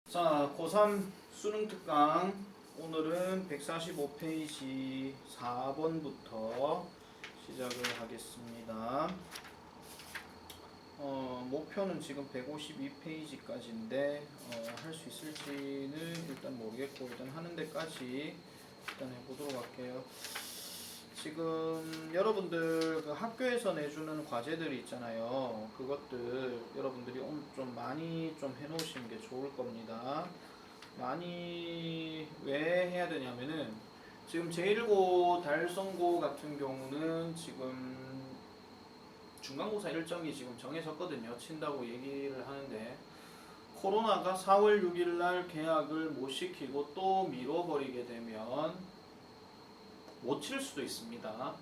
자, 고3 수능 특강 오늘은 145페이지 4번부터 시작을 하겠습니다. 목표는 지금 152페이지까지인데 할 수 있을지는 일단 모르겠고 일단 하는 데까지 일단 해보도록 할게요. 지금 여러분들 그 학교에서 내주는 과제들이 있잖아요. 그것들 여러분들이 좀 많이 좀 해놓으시는 게 좋을 겁니다. 많이 왜 해야 되냐면은 지금 제1고 달성고 같은 경우는 지금 중간고사 일정이 지금 정해졌거든요. 친다고 얘기를 하는데 코로나가 4월 6일 날 개학을 못 시키고 또 미뤄버리게 되면 못 칠 수도 있습니다.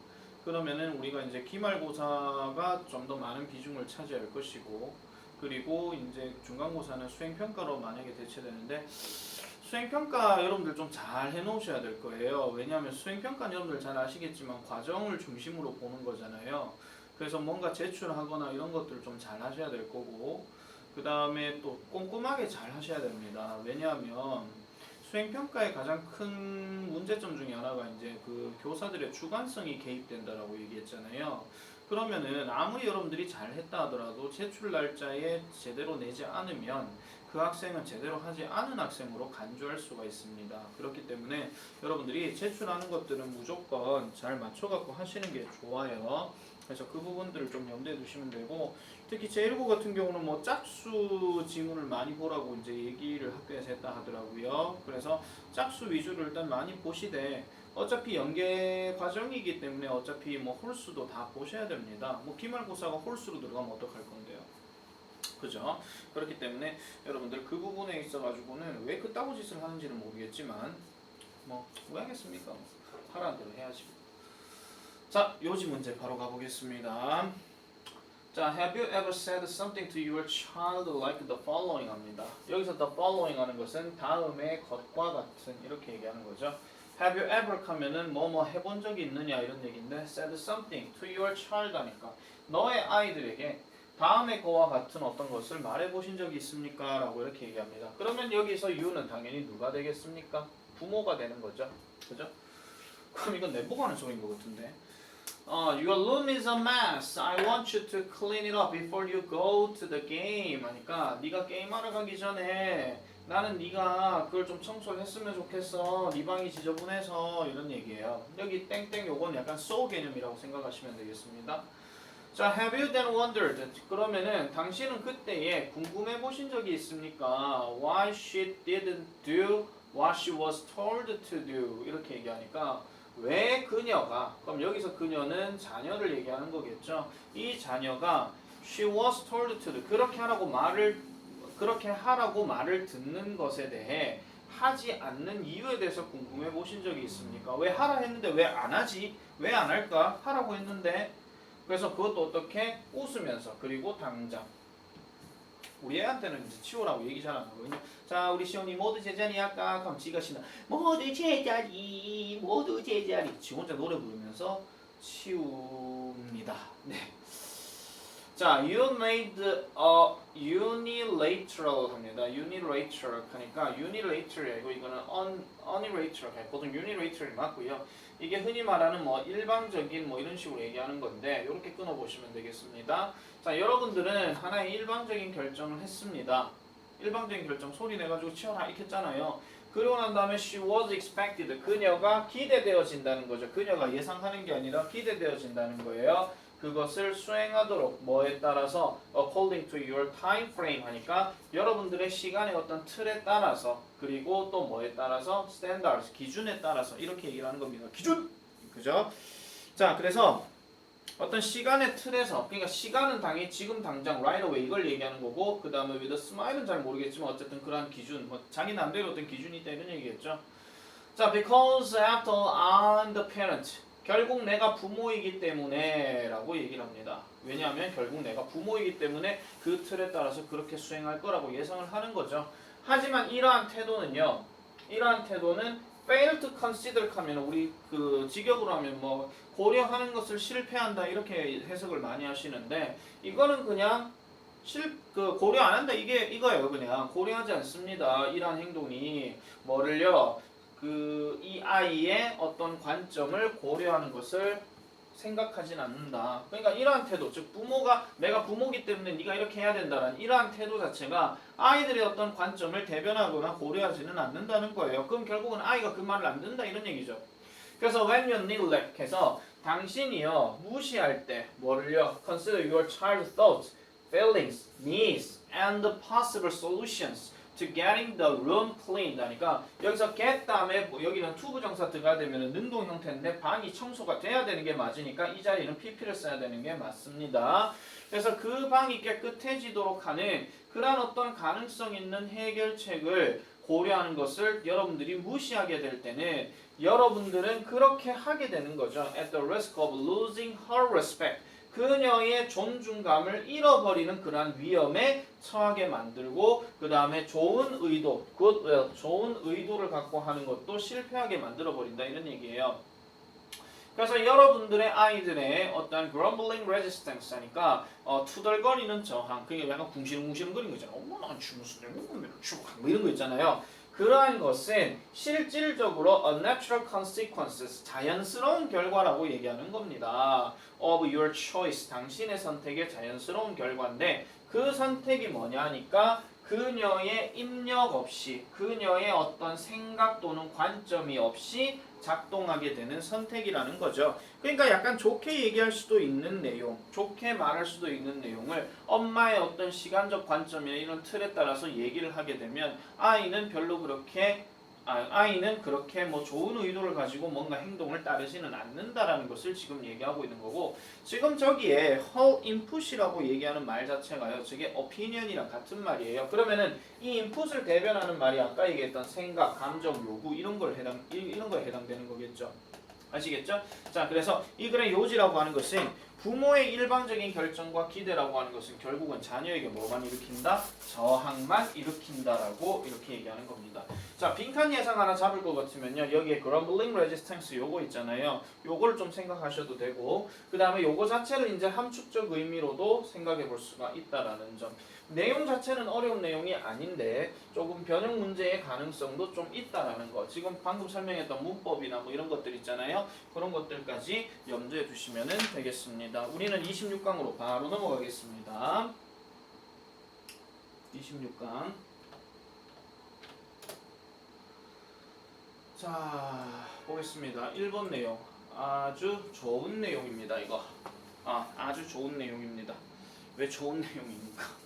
그러면은 우리가 이제 기말고사가 좀 더 많은 비중을 차지할 것이고, 그리고 이제 중간고사는 수행평가로 만약에 대체되는데, 수행평가 여러분들 좀 잘 해놓으셔야 될 거예요. 왜냐하면 수행평가는 여러분들 잘 아시겠지만 과정을 중심으로 보는 거잖아요. 그래서 뭔가 제출하거나 이런 것들을 좀 잘 하셔야 될 거고, 그 다음에 또 꼼꼼하게 잘 하셔야 됩니다. 왜냐하면 수행평가의 가장 큰 문제점 중에 하나가 이제 그 교사들의 주관성이 개입된다라고 얘기했잖아요. 그러면은 아무리 여러분들이 잘했다 하더라도 제출 날짜에 제대로 내지 않으면 그 학생은 제대로 하지 않은 학생으로 간주할 수가 있습니다. 그렇기 때문에 여러분들이 제출하는 것들은 무조건 잘 맞춰갖고 하시는 게 좋아요. 그래서 그 부분들을 좀 염두에 두시면 되고, 특히 제1고 같은 경우는 뭐 짝수 지문을 많이 보라고 이제 얘기를 학교에서 했다 하더라고요. 그래서 짝수 위주로 일단 많이 보시되, 어차피 연계 과정이기 때문에 어차피 뭐 홀수도 다 보셔야 됩니다. 뭐 기말고사가 홀수로 들어가면 어떡할 건데요. 그죠? 그렇기 때문에 여러분들 그 부분에 있어 가지고는 왜 그따구 짓을 하는지는 모르겠지만 뭐 왜 하겠습니까? 하라는 대로 해야지. 자, 요지 문제 바로 가보겠습니다. 자, have you ever said something to your child like the following 합니다. 여기서 the following 하는 것은 다음의 것과 같은 이렇게 얘기하는 거죠. have you ever 하면은 뭐 해본 적이 있느냐 이런 얘기인데 said something to your child 하니까 너의 아이들에게 다음의 거와 같은 어떤 것을 말해보신 적이 있습니까? 라고 이렇게 얘기합니다. 그러면 여기서 you는 당연히 누가 되겠습니까? 부모가 되는 거죠. 그죠? 그럼 이건 내보고 하는 소리인 것 같은데. Your room is a mess. I want you to clean it up before you go to the game. 하니까 네가 게임하러 가기 전에 나는 네가 그걸 좀 청소를 했으면 좋겠어. 네 방이 지저분해서 이런 얘기예요. 여기 땡땡 요건 약간 so 개념이라고 생각하시면 되겠습니다. 자, have you then wondered? 그러면은 당신은 그때에 궁금해 보신 적이 있습니까? Why she didn't do what she was told to do. 이렇게 얘기하니까 왜 그녀가, 그럼 여기서 그녀는 자녀를 얘기하는 거겠죠. 이 자녀가 she was told to do, 그렇게 하라고 말을 듣는 것에 대해 하지 않는 이유에 대해서 궁금해 보신 적이 있습니까? 왜 하라 했는데 왜 안 하지? 왜 안 할까? 하라고 했는데. 그래서 그것도 어떻게 웃으면서, 그리고 당장 우리 애한테는 이제 치우라고 얘기 잘 안 하거든요. 자, 우리 시온이 모두 제자리 할까? 그럼 지가 신나 모두 제자리 모두 제자리 지 혼자 노래 부르면서 치웁니다. 네. 자, you made a unilateral 합니다. unilateral 하니까 unilateral이 아니고 이거는 unilateral. 보통 unilateral이 맞고요. 이게 흔히 말하는 뭐 일방적인 뭐 이런 식으로 얘기하는 건데 이렇게 끊어 보시면 되겠습니다. 자, 여러분들은 하나의 일방적인 결정을 했습니다. 일방적인 결정 소리 내가지고 치워라 이렇게 했잖아요. 그러고 난 다음에 she was expected. 그녀가 기대되어진다는 거죠. 그녀가 예상하는 게 아니라 기대되어진다는 거예요. 그것을 수행하도록 뭐에 따라서 according to your time frame 하니까 여러분들의 시간의 어떤 틀에 따라서, 그리고 또 뭐에 따라서 standards 기준에 따라서 이렇게 얘기를 하는 겁니다. 기준! 그죠? 자, 그래서 어떤 시간의 틀에서, 그러니까 시간은 당연히 지금 당장 right away 이걸 얘기하는 거고, 그 다음에 with a smile은 잘 모르겠지만 어쨌든 그러한 기준, 뭐 자기 나름대로 어떤 기준이 있다 이런 얘기겠죠. 자, because after all I'm the parent. 결국 내가 부모이기 때문에 라고 얘기를 합니다. 왜냐하면 결국 내가 부모이기 때문에 그 틀에 따라서 그렇게 수행할 거라고 예상을 하는 거죠. 하지만 이러한 태도는 fail to consider 하면 우리 그 직역으로 하면 뭐 고려하는 것을 실패한다 이렇게 해석을 많이 하시는데, 이거는 그냥 고려 안 한다 이거예요. 그냥 고려하지 않습니다. 이러한 행동이 뭐를요? 이 아이의 어떤 관점을 고려하는 것을 생각하진 않는다. 그러니까 이러한 태도, 즉 내가 부모기 때문에 네가 이렇게 해야 된다는 이러한 태도 자체가 아이들의 어떤 관점을 대변하거나 고려하지는 않는다는 거예요. 그럼 결국은 아이가 그 말을 안 듣는다 이런 얘기죠. 그래서 when you neglect 해서 당신이요 무시할 때 뭐를요? Consider your child's thoughts, feelings, needs, and the possible solutions to getting the room cleaned 하니까 여기서 get 다음에 여기는 to 부정사 들어가야 되면 능동 형태인데 방이 청소가 돼야 되는 게 맞으니까 이 자리는 pp를 써야 되는 게 맞습니다. 그래서 그 방이 깨끗해지도록 하는 그런 어떤 가능성 있는 해결책을 고려하는 것을 여러분들이 무시하게 될 때는 여러분들은 그렇게 하게 되는 거죠. At the risk of losing her respect. 그녀의 존중감을 잃어버리는 그러한 위험에 처하게 만들고 그 다음에 좋은 의도, goodwill, 좋은 의도를 갖고 하는 것도 실패하게 만들어버린다 이런 얘기예요. 그래서 여러분들의 아이들의 어떤 grumbling resistance 하니까 투덜거리는 저항, 그게 약간 궁시렁궁시렁 거리는 거 있잖아요. 엄마 난 무슨 뭐 이런 거 있잖아요. 그러한 것은 실질적으로 unnatural consequences, 자연스러운 결과라고 얘기하는 겁니다. of your choice, 당신의 선택의 자연스러운 결과인데 그 선택이 뭐냐 하니까 그녀의 입력 없이, 그녀의 어떤 생각 또는 관점이 없이 작동하게 되는 선택이라는 거죠. 그러니까 약간 좋게 얘기할 수도 있는 내용, 좋게 말할 수도 있는 내용을 엄마의 어떤 시간적 관점이나 이런 틀에 따라서 얘기를 하게 되면 아이는 그렇게 뭐 좋은 의도를 가지고 뭔가 행동을 따르지는 않는다라는 것을 지금 얘기하고 있는 거고, 지금 저기에 her input이라고 얘기하는 말 자체가요, 저게 opinion이랑 같은 말이에요. 그러면은 이 input을 대변하는 말이 아까 얘기했던 생각, 감정, 요구 이런 거에 해당되는 거겠죠. 아시겠죠? 자, 그래서 이 글의 요지라고 하는 것은 부모의 일방적인 결정과 기대라고 하는 것은 결국은 자녀에게 뭐만 일으킨다? 저항만 일으킨다라고 이렇게 얘기하는 겁니다. 자, 빈칸 예상 하나 잡을 것 같으면요, 여기에 grumbling resistance 요거 있잖아요. 요거를 좀 생각하셔도 되고, 그 다음에 요거 자체를 이제 함축적 의미로도 생각해 볼 수가 있다라는 점. 내용 자체는 어려운 내용이 아닌데 조금 변형 문제의 가능성도 좀 있다라는 거. 지금 방금 설명했던 문법이나 뭐 이런 것들 있잖아요. 그런 것들까지 염두에 두시면 되겠습니다. 우리는 26강으로 바로 넘어가겠습니다. 26강. 자, 보겠습니다. 1번 내용. 아주 좋은 내용입니다. 이거. 아주 좋은 내용입니다. 왜 좋은 내용입니까?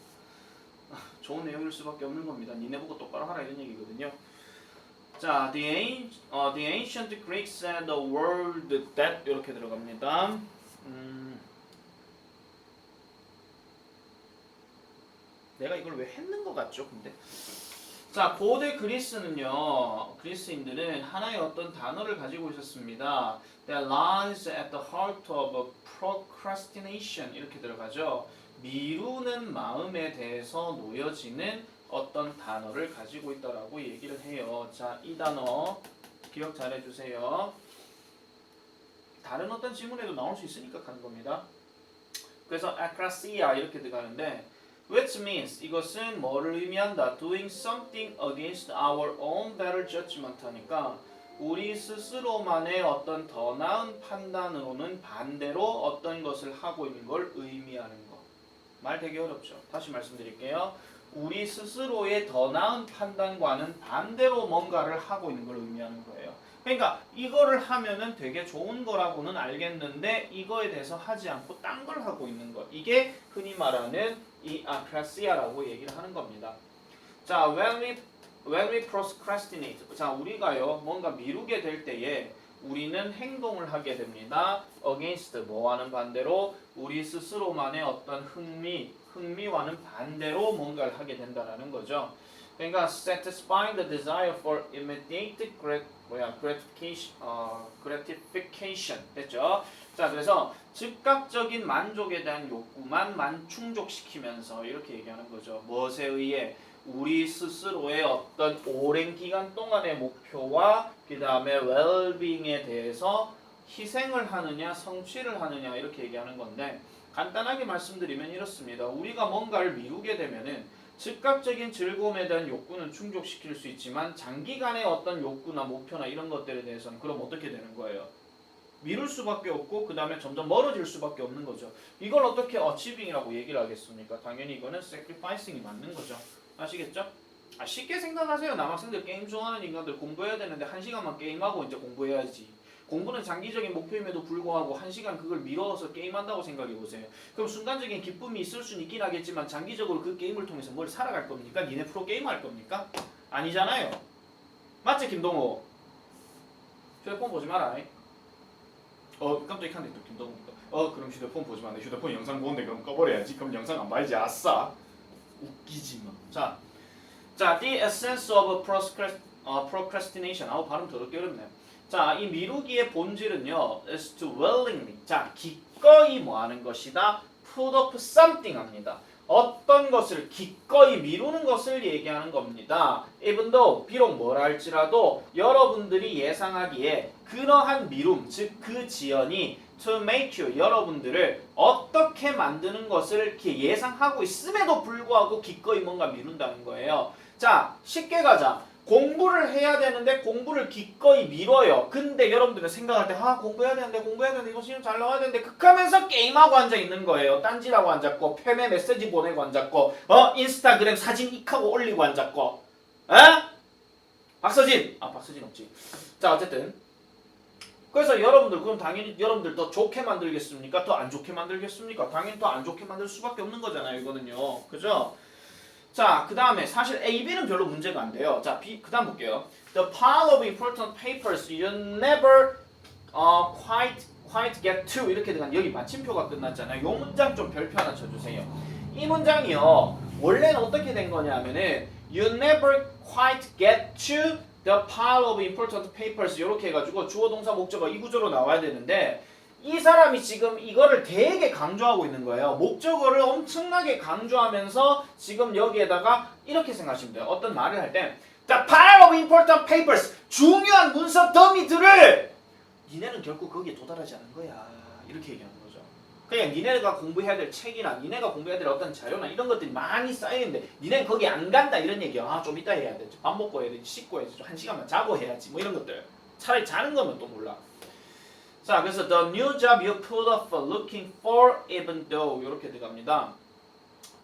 좋은 내용일 수밖에 없는 겁니다. 니네 보고 똑바로 하라 이런 얘기거든요. 자, the ancient Greeks said the word that 이렇게 들어갑니다. 내가 이걸 왜 했는 것 같죠? 근데 자, 고대 그리스인들은 하나의 어떤 단어를 가지고 있었습니다. That lies at the heart of procrastination 이렇게 들어가죠. 미루는 마음에 대해서 놓여지는 어떤 단어를 가지고 있다라고 얘기를 해요. 자, 이 단어 기억 잘 해주세요. 다른 어떤 지문에도 나올 수 있으니까 하는 겁니다. 그래서 akrasia 이렇게 들어가는데 which means 이것은 뭐를 의미한다? doing something against our own better judgment 하니까 우리 스스로만의 어떤 더 나은 판단으로는 반대로 어떤 것을 하고 있는 걸 의미하는 것. 말 되게 어렵죠. 다시 말씀드릴게요. 우리 스스로의 더 나은 판단과는 반대로 뭔가를 하고 있는 걸 의미하는 거예요. 그러니까 이거를 하면은 되게 좋은 거라고는 알겠는데 이거에 대해서 하지 않고 딴 걸 하고 있는 것. 이게 흔히 말하는 이 아크라시아라고 얘기를 하는 겁니다. 자, when we procrastinate. 자, 우리가요 뭔가 미루게 될 때에 우리는 행동을 하게 됩니다. against 뭐와는 반대로 우리 스스로만의 어떤 흥미와는 반대로 뭔가를 하게 된다라는 거죠. 그러니까 satisfying the desire for immediate gratification 됐죠? 자, 그래서 즉각적인 만족에 대한 욕구만 충족시키면서 이렇게 얘기하는 거죠. 무엇에 의해? 우리 스스로의 어떤 오랜 기간 동안의 목표와 그 다음에 well-being에 대해서 희생을 하느냐 성취를 하느냐 이렇게 얘기하는 건데 간단하게 말씀드리면 이렇습니다. 우리가 뭔가를 미루게 되면은 즉각적인 즐거움에 대한 욕구는 충족시킬 수 있지만 장기간의 어떤 욕구나 목표나 이런 것들에 대해서는 그럼 어떻게 되는 거예요? 미룰 수밖에 없고 그 다음에 점점 멀어질 수밖에 없는 거죠. 이걸 어떻게 achieving이라고 얘기를 하겠습니까? 당연히 이거는 sacrificing이 맞는 거죠. 아시겠죠? 쉽게 생각하세요. 남학생들 게임 좋아하는 인간들 공부해야 되는데 1시간만 게임하고 이제 공부해야지. 공부는 장기적인 목표임에도 불구하고 1시간 그걸 미뤄서 게임한다고 생각해보세요. 그럼 순간적인 기쁨이 있을 수는 있긴 하겠지만 장기적으로 그 게임을 통해서 뭘 살아갈 겁니까? 니네 프로게이머 할 겁니까? 아니잖아요. 맞지 김동호? 휴대폰 보지 마라. 깜짝이야 또 김동호니까. 그럼 휴대폰 보지 마. 내 휴대폰 영상 보는데 그럼 꺼버려야지. 그럼 영상 안 봐야지. 아싸. 웃기지 마. 자, the essence of procrastination. 발음 더럽게 어렵네. 자, 이 미루기의 본질은요, is to willingly. 자, 기꺼이 뭐 하는 것이다? put off something 합니다. 어떤 것을 기꺼이 미루는 것을 얘기하는 겁니다. even though, 비록 뭐라 할지라도 여러분들이 예상하기에 그러한 미룸, 즉 그 지연이 to make you, 여러분들을 어떻게 만드는 것을 이렇게 예상하고 있음에도 불구하고 기꺼이 뭔가 미룬다는 거예요. 자, 쉽게 가자. 공부를 해야 되는데 공부를 기꺼이 미뤄요. 근데 여러분들은 생각할 때 공부해야 되는데 이거 시험 잘 나와야 되는데 극하면서 게임하고 앉아 있는 거예요. 딴지라고 앉았고 팸에 메시지 보내고 앉았고 인스타그램 사진 익하고 올리고 앉았고 박서진 없지. 자 어쨌든 그래서 여러분들 그럼 당연히 여러분들 더 좋게 만들겠습니까? 더 안 좋게 만들겠습니까? 당연히 더 안 좋게 만들 수밖에 없는 거잖아요. 이거는요. 그죠? 자, 그 다음에 사실 A, B는 별로 문제가 안 돼요. 자, B, 그 다음 볼게요. The pile of important papers you never quite get to 이렇게 들어간 여기 마침표가 끝났잖아요. 이 문장 좀 별표 하나 쳐주세요. 이 문장이요. 원래는 어떻게 된 거냐면은 you never quite get to the pile of important papers 이렇게 해가지고 주어 동사 목적어 이 구조로 나와야 되는데 이 사람이 지금 이거를 되게 강조하고 있는 거예요. 목적어를 엄청나게 강조하면서 지금 여기에다가 이렇게 생각하시면 돼요. 어떤 말을 할 때 The pile of important papers 중요한 문서 더미들을 니네는 결코 거기에 도달하지 않은 거야. 이렇게 얘기하는 거죠. 그냥 니네가 공부해야 될 책이나 니네가 공부해야 될 어떤 자료나 이런 것들이 많이 쌓여있는데 니네는 거기 안 간다 이런 얘기야. 좀 이따 해야 되지. 밥 먹고 해야 되지. 씻고 해야지. 1시간만 자고 해야지. 뭐 이런 것들. 차라리 자는 거면 또 몰라. 자, 그래서 the new job you put off looking for even though 이렇게 들어갑니다.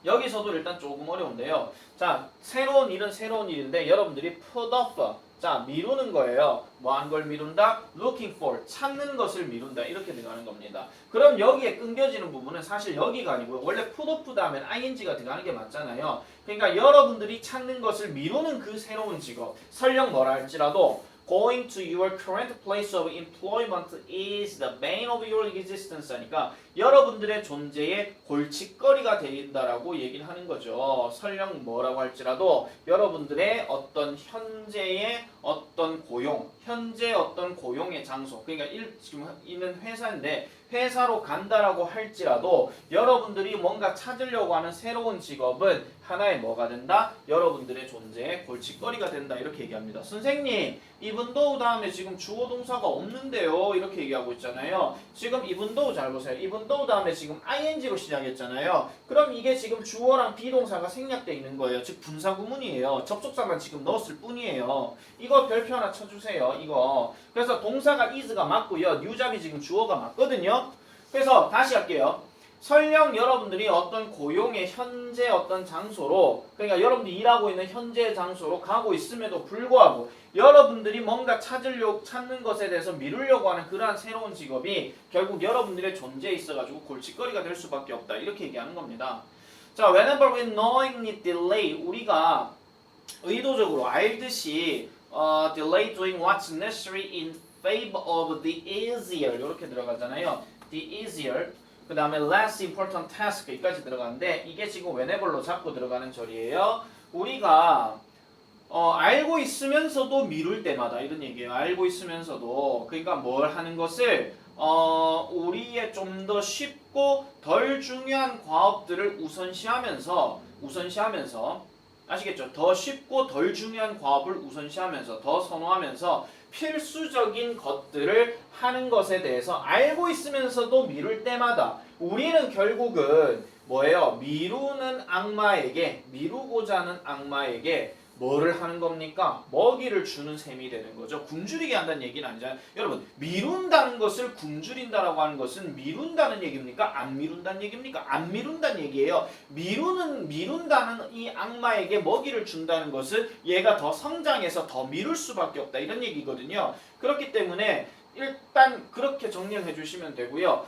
여기서도 일단 조금 어려운데요. 자, 새로운 일인데 여러분들이 put off 자, 미루는 거예요. 뭐 한 걸 미룬다? looking for 찾는 것을 미룬다. 이렇게 들어가는 겁니다. 그럼 여기에 끊겨지는 부분은 사실 여기가 아니고요. 원래 put off 다음엔 ing가 들어가는 게 맞잖아요. 그러니까 여러분들이 찾는 것을 미루는 그 새로운 직업 설령 뭐라 할지라도 Going to your current place of employment is the bane of your existence 하니까 여러분들의 존재의 골칫거리가 된다라고 얘기를 하는 거죠. 설령 뭐라고 할지라도 여러분들의 어떤 현재의 어떤 고용, 현재 어떤 고용의 장소, 그러니까 지금 있는 회사인데 회사로 간다라고 할지라도 여러분들이 뭔가 찾으려고 하는 새로운 직업은 하나의 뭐가 된다? 여러분들의 존재의 골칫거리가 된다. 이렇게 얘기합니다. 선생님, even though 다음에 지금 주어 동사가 없는데요. 이렇게 얘기하고 있잖아요. 지금 even though 잘 보세요. even though 다음에 지금 ing로 시작했잖아요. 그럼 이게 지금 주어랑 비동사가 생략되어 있는 거예요. 즉 분사구문이에요. 접속사만 지금 넣었을 뿐이에요. 이거 별표 하나 쳐주세요. 이거. 그래서 동사가 is가 맞고요. new잡이 지금 주어가 맞거든요. 그래서 다시 할게요. 설령 여러분들이 어떤 고용의 현재 어떤 장소로 그러니까 여러분들이 일하고 있는 현재 장소로 가고 있음에도 불구하고 여러분들이 뭔가 찾는 것에 대해서 미루려고 하는 그러한 새로운 직업이 결국 여러분들의 존재에 있어가지고 골칫거리가 될 수밖에 없다. 이렇게 얘기하는 겁니다. 자, whenever we knowingly delay 우리가 의도적으로 알듯이 delay doing what's necessary in favor of the easier 이렇게 들어가잖아요. the easier 그 다음에 less important task 여기까지 들어가는데 이게 지금 whenever로 잡고 들어가는 절이에요. 우리가 알고 있으면서도 미룰 때마다 이런 얘기예요. 알고 있으면서도 그러니까 뭘 하는 것을 우리의 좀 더 쉽고 덜 중요한 과업들을 우선시하면서 아시겠죠? 더 쉽고 덜 중요한 과업을 우선시하면서 더 선호하면서 필수적인 것들을 하는 것에 대해서 알고 있으면서도 미룰 때마다 우리는 결국은 뭐예요? 미루고자 하는 악마에게 뭐를 하는 겁니까? 먹이를 주는 셈이 되는 거죠. 굶주리게 한다는 얘기는 아니잖아요. 여러분, 미룬다는 것을 굶주린다라고 하는 것은 미룬다는 얘기입니까? 안 미룬다는 얘기입니까? 안 미룬다는 얘기예요. 미룬다는 이 악마에게 먹이를 준다는 것은 얘가 더 성장해서 더 미룰 수밖에 없다. 이런 얘기거든요. 그렇기 때문에 일단 그렇게 정리를 해주시면 되고요.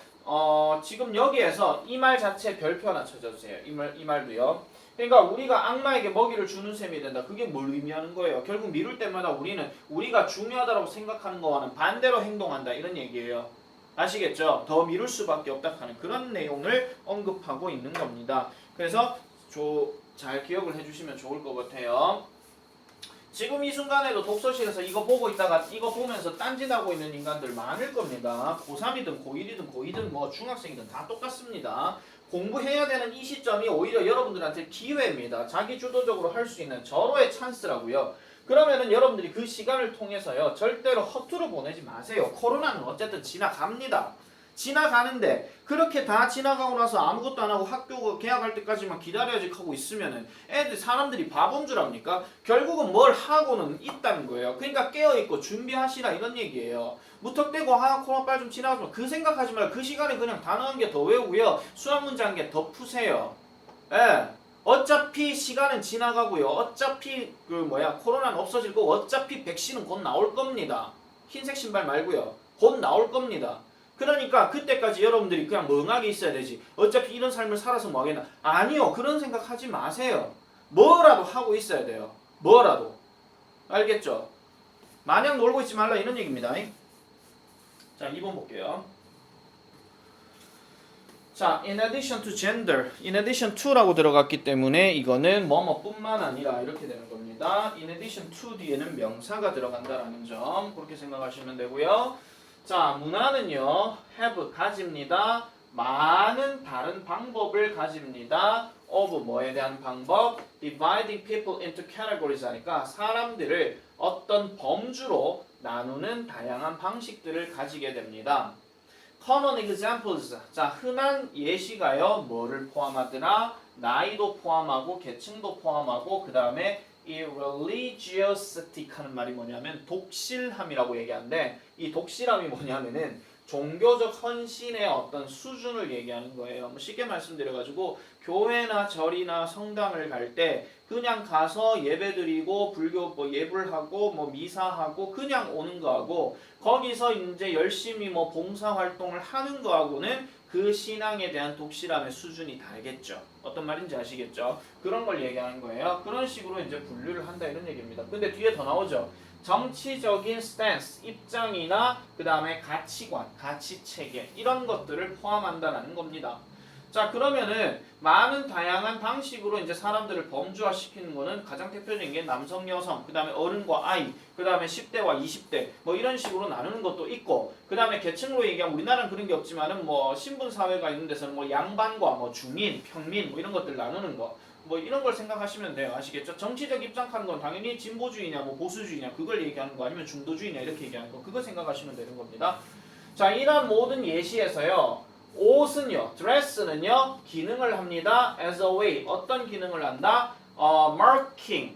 지금 여기에서 이 말 자체 별표 하나 쳐주세요. 이 말도요. 그러니까 우리가 악마에게 먹이를 주는 셈이 된다. 그게 뭘 의미하는 거예요? 결국 미룰 때마다 우리는 우리가 중요하다고 생각하는 거와는 반대로 행동한다. 이런 얘기예요. 아시겠죠? 더 미룰 수밖에 없다 하는 그런 내용을 언급하고 있는 겁니다. 그래서 잘 기억을 해주시면 좋을 것 같아요. 지금 이 순간에도 독서실에서 이거 보고 있다가 이거 보면서 딴짓하고 있는 인간들 많을 겁니다. 고3이든 고1이든 고2든 뭐 중학생이든 다 똑같습니다. 공부해야 되는 이 시점이 오히려 여러분들한테 기회입니다. 자기 주도적으로 할 수 있는 절호의 찬스라고요. 그러면은 여러분들이 그 시간을 통해서요. 절대로 허투루 보내지 마세요. 코로나는 어쨌든 지나갑니다. 지나가는데 그렇게 다 지나가고 나서 아무것도 안 하고 학교 개학할 때까지만 기다려야지 하고 있으면은 사람들이 바본 줄 압니까? 결국은 뭘 하고는 있다는 거예요. 그러니까 깨어있고 준비하시라 이런 얘기예요. 무턱대고 코로나 빨리 좀 지나가지만 그 생각하지 말고 그 시간에 그냥 단어 한 개 더 외우고요. 수학 문제 한 개 더 푸세요. 예. 어차피 시간은 지나가고요. 어차피 코로나는 없어질 거고 어차피 백신은 곧 나올 겁니다. 흰색 신발 말고요. 곧 나올 겁니다. 그러니까 그때까지 여러분들이 그냥 멍하게 있어야 되지. 어차피 이런 삶을 살아서 뭐 하겠나. 아니요. 그런 생각하지 마세요. 뭐라도 하고 있어야 돼요. 뭐라도. 알겠죠? 마냥 놀고 있지 말라 이런 얘기입니다. 자, 2번 볼게요. 자, in addition to gender, in addition to라고 들어갔기 때문에 이거는 뭐뭐뿐만 아니라 이렇게 되는 겁니다. in addition to 뒤에는 명사가 들어간다라는 점 그렇게 생각하시면 되고요. 자, 문화는요, have 가집니다. 많은 다른 방법을 가집니다. of 뭐에 대한 방법? dividing people into categories 하니까 사람들을 어떤 범주로 나누는 다양한 방식들을 가지게 됩니다. common examples. 자, 흔한 예시가요. 뭐를 포함하더라? 나이도 포함하고 계층도 포함하고 그 다음에 이 religiosity 하는 말이 뭐냐면 독실함이라고 얘기하는데 이 독실함이 뭐냐면은 종교적 헌신의 어떤 수준을 얘기하는 거예요. 뭐 쉽게 말씀드려가지고 교회나 절이나 성당을 갈 때 그냥 가서 예배드리고 불교 예불 하고 미사하고 그냥 오는 거하고 거기서 이제 열심히 봉사활동을 하는 거하고는 그 신앙에 대한 독실함의 수준이 다르겠죠. 어떤 말인지 아시겠죠? 그런 걸 얘기하는 거예요. 그런 식으로 이제 분류를 한다 이런 얘기입니다. 근데 뒤에 더 나오죠. 정치적인 스탠스, 입장이나 그 다음에 가치관, 가치체계 이런 것들을 포함한다는 겁니다. 자, 그러면은 많은 다양한 방식으로 이제 사람들을 범주화시키는 거는 가장 대표적인 게 남성, 여성, 그 다음에 어른과 아이, 그 다음에 10대와 20대 이런 식으로 나누는 것도 있고 그 다음에 계층으로 얘기하면 우리나라는 그런 게 없지만은 신분 사회가 있는 데서는 양반과 중인, 평민 이런 것들 나누는 거 이런 걸 생각하시면 돼요. 아시겠죠? 정치적 입장하는 건 당연히 진보주의냐 보수주의냐 그걸 얘기하는 거 아니면 중도주의냐 이렇게 얘기하는 거 그거 생각하시면 되는 겁니다. 자, 이런 모든 예시에서요. 옷은요, 드레스는요, 기능을 합니다. as a way, 어떤 기능을 한다? marking,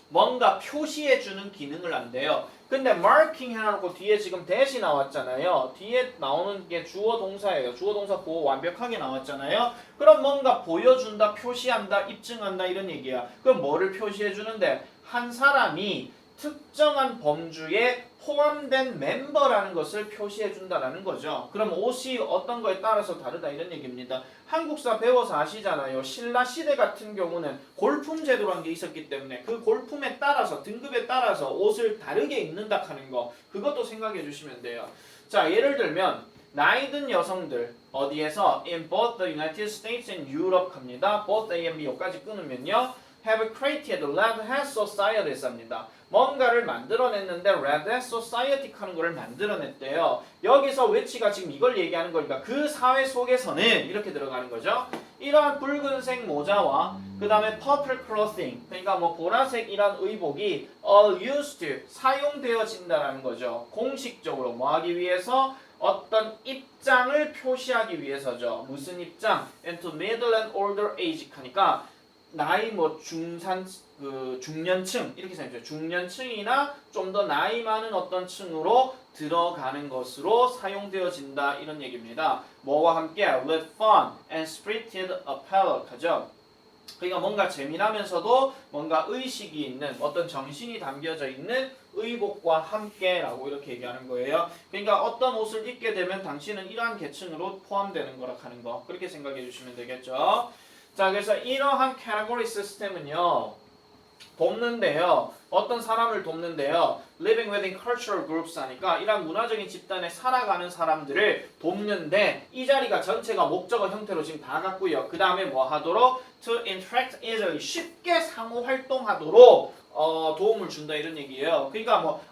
뭔가 표시해주는 기능을 한대요. 근데 marking 해놓고 뒤에 지금 that이 나왔잖아요. 뒤에 나오는 게 주어 동사예요. 주어 동사 보호 완벽하게 나왔잖아요. 그럼 뭔가 보여준다, 표시한다, 입증한다 이런 얘기야. 그럼 뭐를 표시해주는데? 한 사람이 특정한 범주에 포함된 멤버라는 것을 표시해준다라는 거죠. 그럼 옷이 어떤 거에 따라서 다르다 이런 얘기입니다. 한국사 배워서 아시잖아요. 신라 시대 같은 경우는 골품 제도라는 게 있었기 때문에 그 골품에 따라서 등급에 따라서 옷을 다르게 입는다 하는 거 그것도 생각해 주시면 돼요. 자, 예를 들면 나이 든 여성들 어디에서 in both the United States and Europe 합니다. both A and B 여기까지 끊으면요. have created red hat societies 합니다. 뭔가를 만들어냈는데 red hat society 하는 거를 만들어냈대요. 여기서 which가 지금 이걸 얘기하는 거니까 그 사회 속에서는 이렇게 들어가는 거죠. 이러한 붉은색 모자와 그 다음에 purple clothing, 그러니까 뭐 보라색 이런 의복이 are used, 사용되어진다는 거죠. 공식적으로 뭐 하기 위해서? 어떤 입장을 표시하기 위해서죠. 무슨 입장? And to middle and older age 하니까 나이 뭐 중년층 이렇게 생각해요. 중년층이나 좀 더 나이 많은 어떤 층으로 들어가는 것으로 사용되어진다 이런 얘기입니다. 뭐와 함께 with fun and spirited apparel 하죠. 그러니까 뭔가 재미나면서도 뭔가 의식이 있는 어떤 정신이 담겨져 있는 의복과 함께라고 이렇게 얘기하는 거예요. 그러니까 어떤 옷을 입게 되면 당신은 이러한 계층으로 포함되는 거라 하는 거. 그렇게 생각해 주시면 되겠죠. 자, 그래서 이러한 캐러고리 시스템은요. 돕는데요. 어떤 사람을 돕는데요. Living within cultural groups 하니까 이런 문화적인 집단에 살아가는 사람들을 돕는데 이 자리가 전체가 목적어 형태로 지금 다 갔고요. 그 다음에 뭐 하도록? To interact easily, 쉽게 상호 활동하도록 도움을 준다 이런 얘기예요. 그러니까 뭐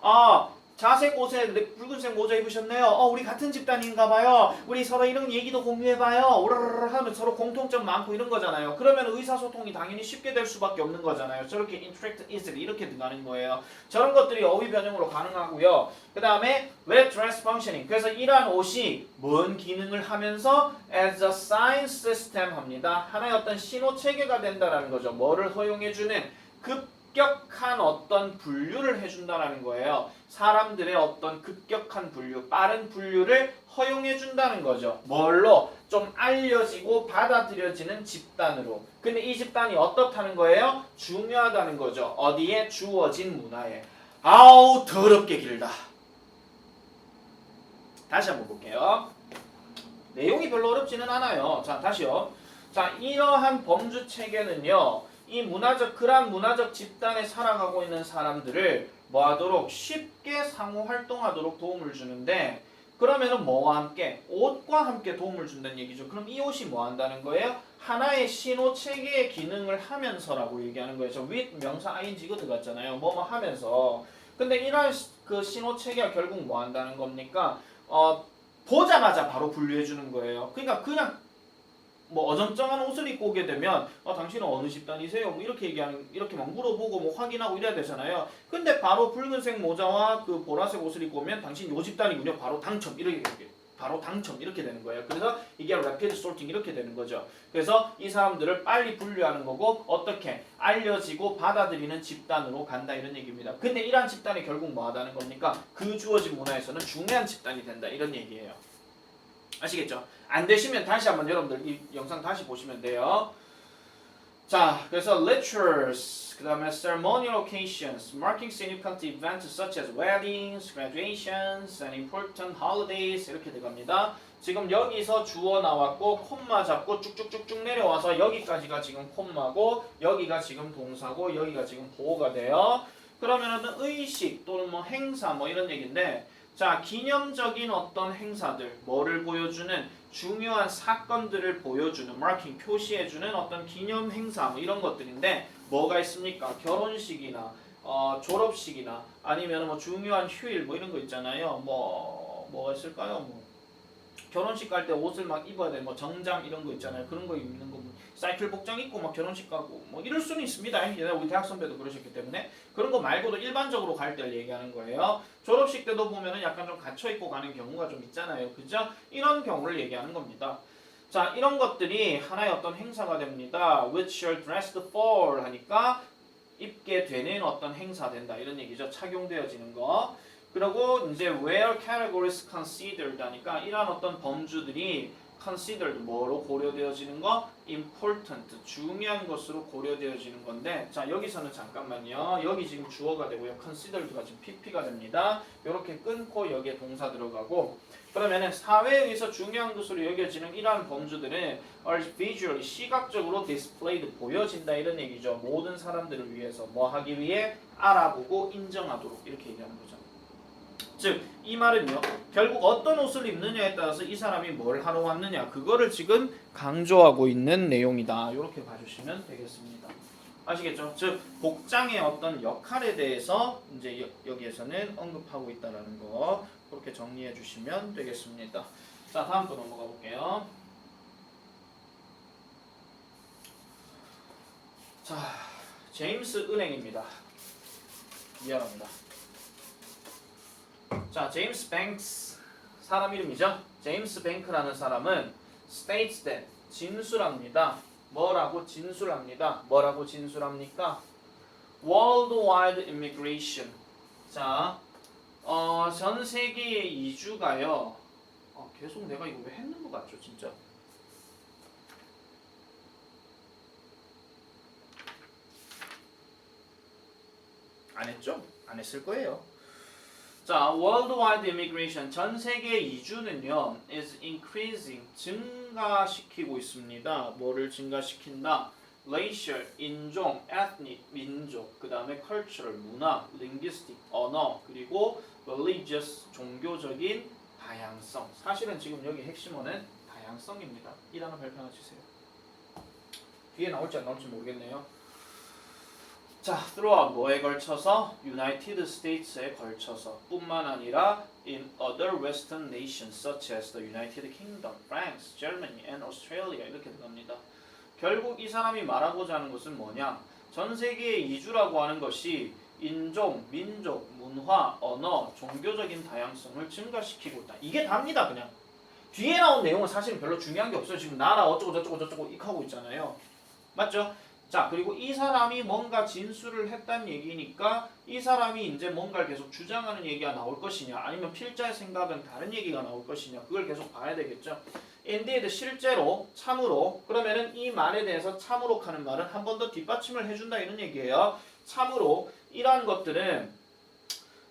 자색 옷에 붉은색 모자 입으셨네요. 우리 같은 집단인가 봐요. 우리 서로 이런 얘기도 공유해봐요. 오르르르 하면 서로 공통점 많고 이런 거잖아요. 그러면 의사소통이 당연히 쉽게 될 수밖에 없는 거잖아요. 저렇게 interact easily 이렇게 들어가는 거예요. 저런 것들이 어휘 변형으로 가능하고요. 그 다음에 with dress functioning. 그래서 이러한 옷이 뭔 기능을 하면서 as a sign system 합니다. 하나의 어떤 신호 체계가 된다라는 거죠. 뭐를 허용해주는 급격한 어떤 분류를 해준다는 거예요. 사람들의 어떤 급격한 분류, 빠른 분류를 허용해준다는 거죠. 뭘로? 좀 알려지고 받아들여지는 집단으로. 근데 이 집단이 어떻다는 거예요? 중요하다는 거죠. 어디에? 주어진 문화에. 아우 더럽게 길다. 다시 한번 볼게요. 내용이 별로 어렵지는 않아요. 자, 다시요. 자, 이러한 범주 체계는요. 이 그러한 문화적 집단에 살아가고 있는 사람들을 뭐 하도록? 쉽게 상호 활동하도록 도움을 주는데 그러면은 뭐와 함께? 옷과 함께 도움을 준다는 얘기죠. 그럼 이 옷이 뭐 한다는 거예요? 하나의 신호 체계의 기능을 하면서라고 얘기하는 거예요. 저 with 명사 ing가 들어갔잖아요. 뭐뭐 하면서. 근데 이런 그 신호 체계가 결국 뭐 한다는 겁니까? 보자마자 바로 분류해 주는 거예요. 그러니까 그냥 뭐 어정쩡한 옷을 입고 오게 되면 당신은 어느 집단이세요? 뭐 이렇게 얘기하는 이렇게 막 물어보고 뭐 확인하고 이래야 되잖아요. 근데 바로 붉은색 모자와 그 보라색 옷을 입고 오면 당신 요 집단이군요. 바로 당첨 이렇게 되는 거예요. 그래서 이게 rapid sorting 이렇게 되는 거죠. 그래서 이 사람들을 빨리 분류하는 거고 어떻게 알려지고 받아들이는 집단으로 간다 이런 얘기입니다. 근데 이러한 집단이 결국 뭐 하다는 겁니까? 그 주어진 문화에서는 중요한 집단이 된다 이런 얘기예요. 아시겠죠? 안 되시면 다시 한번 여러분들 이 영상 다시 보시면 돼요. 자, 그래서 lectures, 그 다음에 ceremonial occasions, marking significant events such as weddings, graduations, and important holidays 이렇게 들어갑니다. 지금 여기서 주어 나왔고 콤마 잡고 쭉쭉쭉쭉 내려와서 여기까지가 지금 콤마고 여기가 지금 동사고 여기가 지금 보호가 돼요. 그러면은 의식 또는 뭐 행사 뭐 이런 얘기인데 자, 기념적인 어떤 행사들, 뭐를 보여주는 중요한 사건들을 보여주는, 마킹, 표시해주는 어떤 기념 행사, 뭐 이런 것들인데 뭐가 있습니까? 결혼식이나 졸업식이나 아니면 뭐 중요한 휴일 뭐 이런 거 있잖아요. 뭐가 있을까요? 뭐 결혼식 갈 때 옷을 막 입어야 돼. 뭐 정장 이런 거 있잖아요. 그런 거 입는 거 사이클 복장 입고 막 결혼식 가고 뭐 이럴 수는 있습니다. 우리 대학 선배도 그러셨기 때문에 그런 거 말고도 일반적으로 갈 때를 얘기하는 거예요. 졸업식 때도 보면은 약간 좀 갇혀 입고 가는 경우가 좀 있잖아요. 그죠? 이런 경우를 얘기하는 겁니다. 자, 이런 것들이 하나의 어떤 행사가 됩니다. Which are dressed for 하니까 입게 되는 어떤 행사 된다 이런 얘기죠. 착용되어지는 거. 그리고 이제 where categories considered 하니까 이러한 어떤 범주들이 considered 뭐로 고려되어지는 거? important 중요한 것으로 고려되어지는 건데 자 여기서는 잠깐만요. 여기 지금 주어가 되고요. considered가 지금 pp가 됩니다. 이렇게 끊고 여기에 동사 들어가고 그러면은 사회에 의해서 중요한 것으로 여겨지는 이러한 범주들은 are visually 시각적으로 displayed 보여진다 이런 얘기죠. 모든 사람들을 위해서 뭐 하기 위해 알아보고 인정하도록 이렇게 얘기하는 거죠. 즉, 이 말은요, 결국 어떤 옷을 입느냐에 따라서 이 사람이 뭘 하러 왔느냐, 그거를 지금 강조하고 있는 내용이다. 이렇게 봐주시면 되겠습니다. 아시겠죠? 즉, 복장의 어떤 역할에 대해서 이제 여기에서는 언급하고 있다는 거, 그렇게 정리해 주시면 되겠습니다. 자, 다음 거 넘어가 볼게요. 자, 제임스 은행입니다. 미안합니다. 자, 제임스 뱅크스 사람 이름이죠. 제임스 뱅크라는 사람은 states that 진술합니다. 뭐라고 진술합니다. 뭐라고 진술합니까? Worldwide immigration. 자, 전 세계의 이주가요. 계속 내가 이거 왜 했는 것 같죠, 진짜. 안 했죠? 안 했을 거예요. 자, worldwide immigration 전 세계 이주는요 is increasing 증가시키고 있습니다. 뭐를 증가시킨다? racial 인종, ethnic 민족, 그다음에 cultural 문화, linguistic 언어, 그리고 religious 종교적인 다양성. 사실은 지금 여기 핵심어는 다양성입니다. 이 단어 발표 하나 주세요. 뒤에 나올지 안 나올지 모르겠네요. 자, throughout 뭐에 걸쳐서? United States에 걸쳐서 뿐만 아니라 in other Western nations such as the United Kingdom, France, Germany, and Australia 이렇게 들어갑니다. 결국 이 사람이 말하고자 하는 것은 뭐냐? 전 세계의 이주라고 하는 것이 인종, 민족, 문화, 언어, 종교적인 다양성을 증가시키고 있다. 이게 답니다, 그냥. 뒤에 나온 내용은 사실 별로 중요한 게 없어요. 지금 나라 어쩌고 저쩌고 저쩌고 이렇게 하고 있잖아요. 맞죠? 자, 그리고 이 사람이 뭔가 진술을 했다는 얘기니까 이 사람이 이제 뭔가를 계속 주장하는 얘기가 나올 것이냐 아니면 필자의 생각은 다른 얘기가 나올 것이냐 그걸 계속 봐야 되겠죠. indeed 실제로 참으로 그러면은 이 말에 대해서 참으로 하는 말은 한 번 더 뒷받침을 해준다 이런 얘기예요. 참으로 이러한 것들은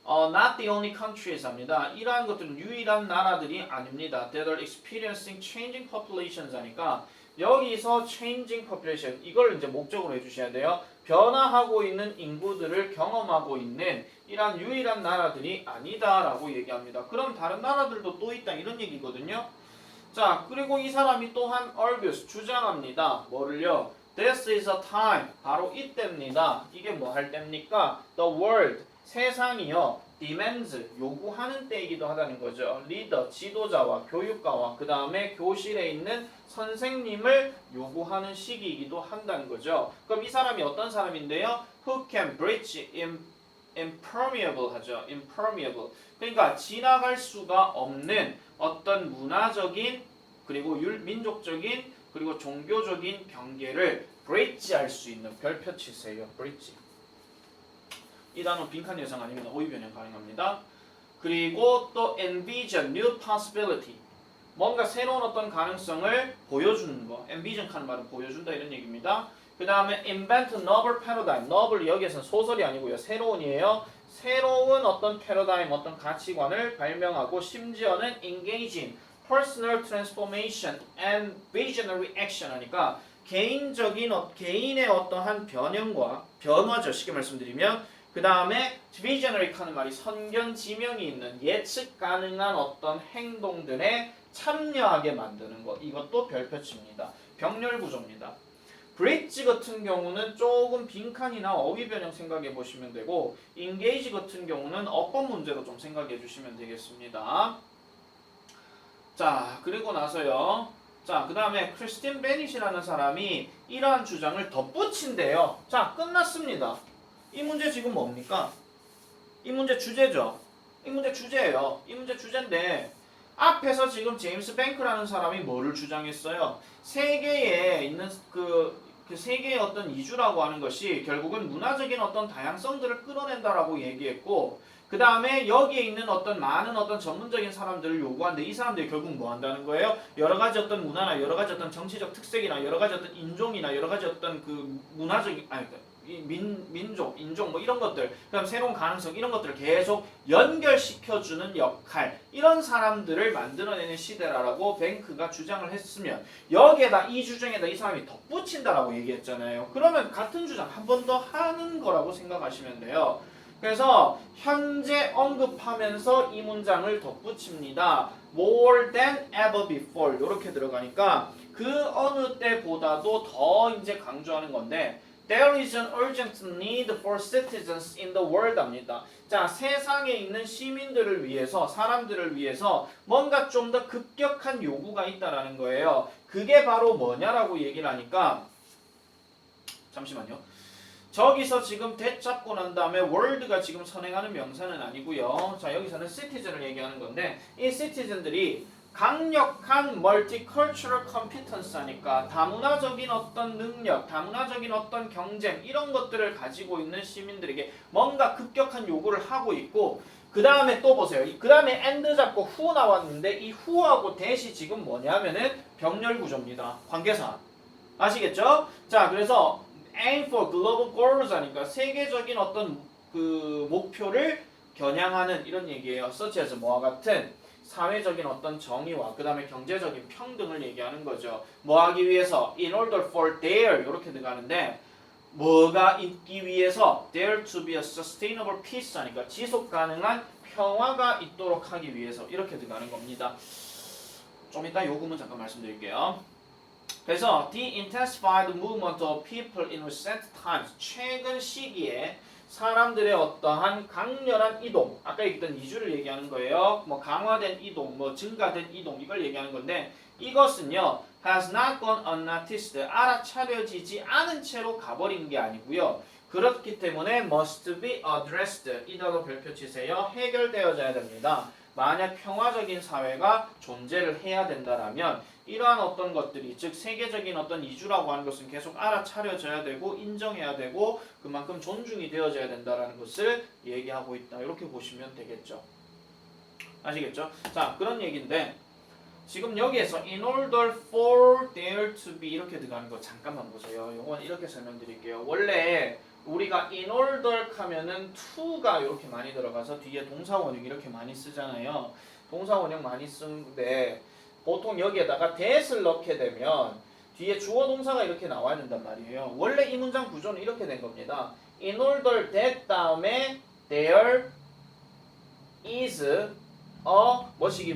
not the only countries 합니다. 이러한 것들은 유일한 나라들이 아닙니다. That are experiencing changing populations 하니까 여기서 changing population 이걸 이제 목적으로 해주셔야 돼요. 변화하고 있는 인구들을 경험하고 있는 이러한 유일한 나라들이 아니다라고 얘기합니다. 그럼 다른 나라들도 또 있다 이런 얘기거든요. 자, 그리고 이 사람이 또한 argues 주장합니다. 뭐를요? This is a time 바로 이때입니다. 이게 뭐 할 때입니까? The world 세상이요 demands 요구하는 때이기도 하다는 거죠. 리더 지도자와 교육가와 그 다음에 교실에 있는 선생님을 요구하는 시기이기도 한다는 거죠. 그럼 이 사람이 어떤 사람인데요? Who can breach impermeable 하죠. impermeable. 그러니까 지나갈 수가 없는 어떤 문화적인 그리고 민족적인 그리고 종교적인 경계를 breach할 수 있는 별표 치세요. breach. 이 단어 빈칸 예상 아니면 어휘 변형 가능합니다. 그리고 또 envision, new possibility. 뭔가 새로운 어떤 가능성을 보여주는 거. envision 하는 말은 보여준다 이런 얘기입니다. 그 다음에 invent novel paradigm. novel 여기에서는 소설이 아니고요. 새로운이에요. 새로운 어떤 패러다임, 어떤 가치관을 발명하고 심지어는 engage in personal transformation and visionary action 하니까 개인의 어떠한 변화죠. 쉽게 말씀드리면 그 다음에 visionary 하는 말이 선견지명이 있는 예측 가능한 어떤 행동들에 참여하게 만드는 것. 이것도 별표치입니다. 병렬 구조입니다. bridge 같은 경우는 조금 빈칸이나 어휘 변형 생각해 보시면 되고 engage 같은 경우는 어법 문제로 좀 생각해 주시면 되겠습니다. 자, 그리고 나서요. 자, 그 다음에 크리스틴 베닛이라는 사람이 이러한 주장을 덧붙인대요. 자, 끝났습니다. 이 문제 지금 뭡니까? 이 문제 주제죠. 이 문제 주제예요. 이 문제 주제인데 앞에서 지금 제임스 뱅크라는 사람이 뭐를 주장했어요? 세계에 있는 그 세계의 어떤 이주라고 하는 것이 결국은 문화적인 어떤 다양성들을 끌어낸다라고 얘기했고 그 다음에 여기에 있는 어떤 많은 어떤 전문적인 사람들을 요구하는데 이 사람들이 결국 뭐 한다는 거예요? 여러 가지 어떤 문화나 여러 가지 어떤 정치적 특색이나 여러 가지 어떤 인종이나 여러 가지 어떤 그 문화적인 민족, 인종 뭐 이런 것들 그다음 새로운 가능성 이런 것들을 계속 연결시켜주는 역할 이런 사람들을 만들어내는 시대라고 뱅크가 주장을 했으면 여기에다 이 주장에다 이 사람이 덧붙인다라고 얘기했잖아요. 그러면 같은 주장 한 번 더 하는 거라고 생각하시면 돼요. 그래서 현재 언급하면서 이 문장을 덧붙입니다. More than ever before 이렇게 들어가니까 그 어느 때보다도 더 이제 강조하는 건데 There is an urgent need for citizens in the world 합니다. 자, 세상에 있는 시민들을 위해서, 사람들을 위해서 뭔가 좀 더 급격한 요구가 있다라는 거예요. 그게 바로 뭐냐라고 얘기를 하니까 잠시만요. 저기서 지금 that 잡고 난 다음에 world가 지금 선행하는 명사는 아니고요. 자, 여기서는 citizen을 얘기하는 건데 이 citizen들이 강력한 multicultural competence 하니까 다문화적인 어떤 능력, 다문화적인 어떤 경쟁 이런 것들을 가지고 있는 시민들에게 뭔가 급격한 요구를 하고 있고 그 다음에 또 보세요. 그 다음에 and 잡고 who 나왔는데 이 who하고 that이 지금 뭐냐면은 병렬 구조입니다. 관계사. 아시겠죠? 자, 그래서 aim for global goals 하니까 세계적인 어떤 그 목표를 겨냥하는 이런 얘기예요. such as 뭐와 같은 사회적인 어떤 정의와 그 다음에 경제적인 평등을 얘기하는 거죠. 뭐 하기 위해서 in order for there 이렇게 들어가는데 뭐가 있기 위해서 there to be a sustainable peace 하니까 지속 가능한 평화가 있도록 하기 위해서 이렇게 들어가는 겁니다. 좀 이따 요금은 잠깐 말씀드릴게요. 그래서 the intensified movement of people in recent times 최근 시기에 사람들의 어떠한 강렬한 이동 아까 얘기했던 이주를 얘기하는 거예요. 뭐 강화된 이동, 뭐 증가된 이동 이걸 얘기하는 건데 이것은요 has not gone unnoticed 알아차려지지 않은 채로 가버린 게 아니고요. 그렇기 때문에 must be addressed 이 단어 별표 치세요. 해결되어져야 됩니다. 만약 평화적인 사회가 존재를 해야 된다라면 이러한 어떤 것들이 즉 세계적인 어떤 이주라고 하는 것은 계속 알아차려져야 되고 인정해야 되고 그만큼 존중이 되어져야 된다라는 것을 얘기하고 있다. 이렇게 보시면 되겠죠. 아시겠죠? 자, 그런 얘기인데 지금 여기에서 in order for there to be 이렇게 들어가는 거 잠깐만 보세요. 이건 이렇게 설명드릴게요. 원래 우리가 in order 하면은 to가 이렇게 많이 들어가서 뒤에 동사 원형 이렇게 많이 쓰잖아요. 동사 원형 많이 쓰는데 보통 여기에다가 that을 넣게 되면 뒤에 주어 동사가 이렇게 나와야 된단 말이에요. 원래 이 문장 구조는 이렇게 된 겁니다. in order that 다음에 there is a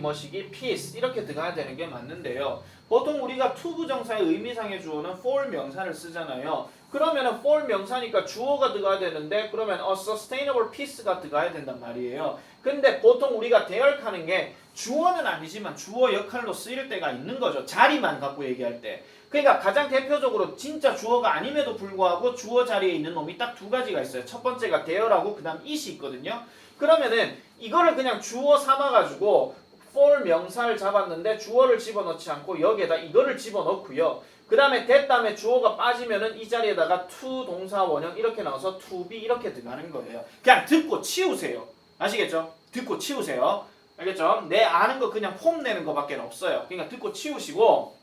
뭐시기 peace 이렇게 들어가야 되는 게 맞는데요. 보통 우리가 to 부정사의 의미상의 주어는 for 명사를 쓰잖아요. 그러면은 for 명사니까 주어가 들어가야 되는데 그러면 a sustainable peace가 들어가야 된단 말이에요. 근데 보통 우리가 대열하는 게 주어는 아니지만 주어 역할로 쓰일 때가 있는 거죠. 자리만 갖고 얘기할 때. 그러니까 가장 대표적으로 진짜 주어가 아님에도 불구하고 주어 자리에 있는 놈이 딱 두 가지가 있어요. 첫 번째가 대열하고 그 다음 it이 있거든요. 그러면은 이거를 그냥 주어 삼아가지고 for 명사를 잡았는데 주어를 집어넣지 않고 여기에다 이거를 집어넣고요. 그 다음에 that 다음에 주어가 빠지면은 이 자리에다가 to 동사 원형 이렇게 나와서 to be 이렇게 들어가는 거예요. 그냥 듣고 치우세요. 아시겠죠? 듣고 치우세요. 알겠죠? 내 아는 거 그냥 폼내는 거밖에 없어요. 그러니까 듣고 치우시고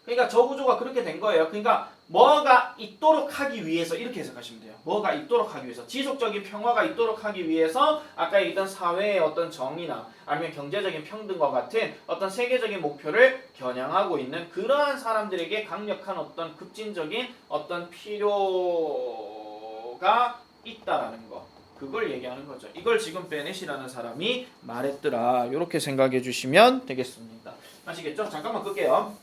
그러니까 저 구조가 그렇게 된 거예요. 그러니까 뭐가 있도록 하기 위해서 이렇게 해석하시면 돼요. 뭐가 있도록 하기 위해서 지속적인 평화가 있도록 하기 위해서 아까 얘기했던 사회의 어떤 정의나 아니면 경제적인 평등과 같은 어떤 세계적인 목표를 겨냥하고 있는 그러한 사람들에게 강력한 어떤 급진적인 어떤 필요가 있다라는 거. 그걸 얘기하는 거죠. 이걸 지금 베넷이라는 사람이 말했더라. 이렇게 생각해 주시면 되겠습니다. 아시겠죠? 잠깐만 끌게요.